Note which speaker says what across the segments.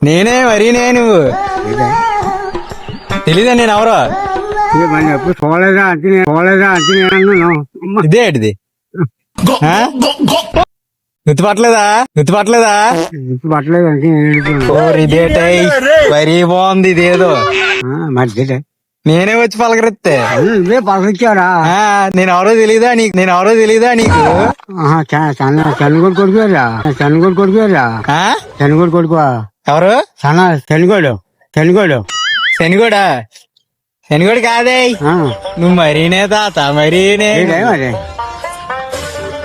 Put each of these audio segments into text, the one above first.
Speaker 1: నేనే మరి నువ్వు తెలీదా నేను ఎవరో?
Speaker 2: ఎప్పుడు చూడలేదా అంటే నేను
Speaker 1: ఇదే ఏంటిది? గుర్తుపట్టలేదా?
Speaker 2: పట్టలేదు అంటే
Speaker 1: ఇదేటై మరీ బాగుంది ఇదేదో.
Speaker 2: మధ్యలో
Speaker 1: నేనే వచ్చి పలకరిస్తే
Speaker 2: ఇదే పలకొచ్చారా?
Speaker 1: నేను ఎవరో తెలీదా నీకు?
Speaker 2: శనగోడు కొడుకురా శనగోడు కొడుకు
Speaker 1: ఎవరు?
Speaker 2: శనగోడు
Speaker 1: శనిగోడు కాదే. నువ్వు మరీనే తాత మరీనే.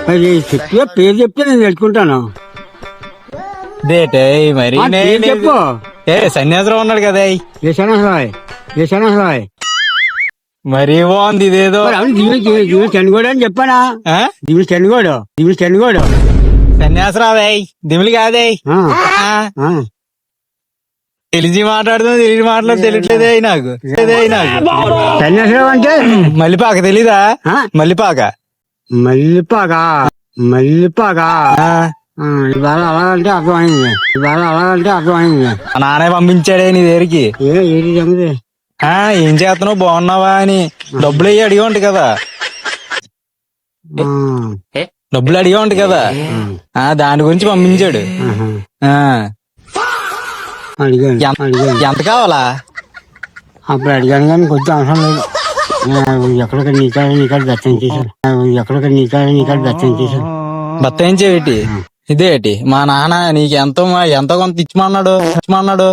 Speaker 2: మరి చెప్పు, పేరు చెప్తే నేను తెలుసుకుంటాను.
Speaker 1: దేటై మరీనే
Speaker 2: చెప్పు.
Speaker 1: సన్యాసరావు ఉన్నాడు కదా.
Speaker 2: ఏ సనసాయ్
Speaker 1: మరీ బాగుంది ఇదేదో.
Speaker 2: శనగోడు అని చెప్పానా? శనగోడు
Speaker 1: సన్యాసరావే దిమిలి కాదే. తెలిసి మాట్లాడుతున్నా తెలియట్లేదే నాకు.
Speaker 2: సన్యాసరావు అంటే
Speaker 1: మల్లిపాక తెలీదా? మల్లిపాక
Speaker 2: ఇవాళ అలాగంటే అర్థమైంది.
Speaker 1: మా నానే పంపించాడే నీ దగ్గరికి.
Speaker 2: ఏది సంగతి?
Speaker 1: ఏం చేస్తున్నావు బాగున్నావా అని డబ్బులు అడిగా ఉంటాయి కదా. దాని గురించి పంపించాడు.
Speaker 2: అడిగాను
Speaker 1: ఎంత కావాలా?
Speaker 2: అప్పుడు అడిగాను కానీ కొంచెం అవసరం లేదు. ఎక్కడికి నీకాడ దర్శనం చేశారు.
Speaker 1: బత్తాయించేటి ఇదేటి మా నాన్న నీకు ఎంతో కొంత ఇచ్చమన్నాడు.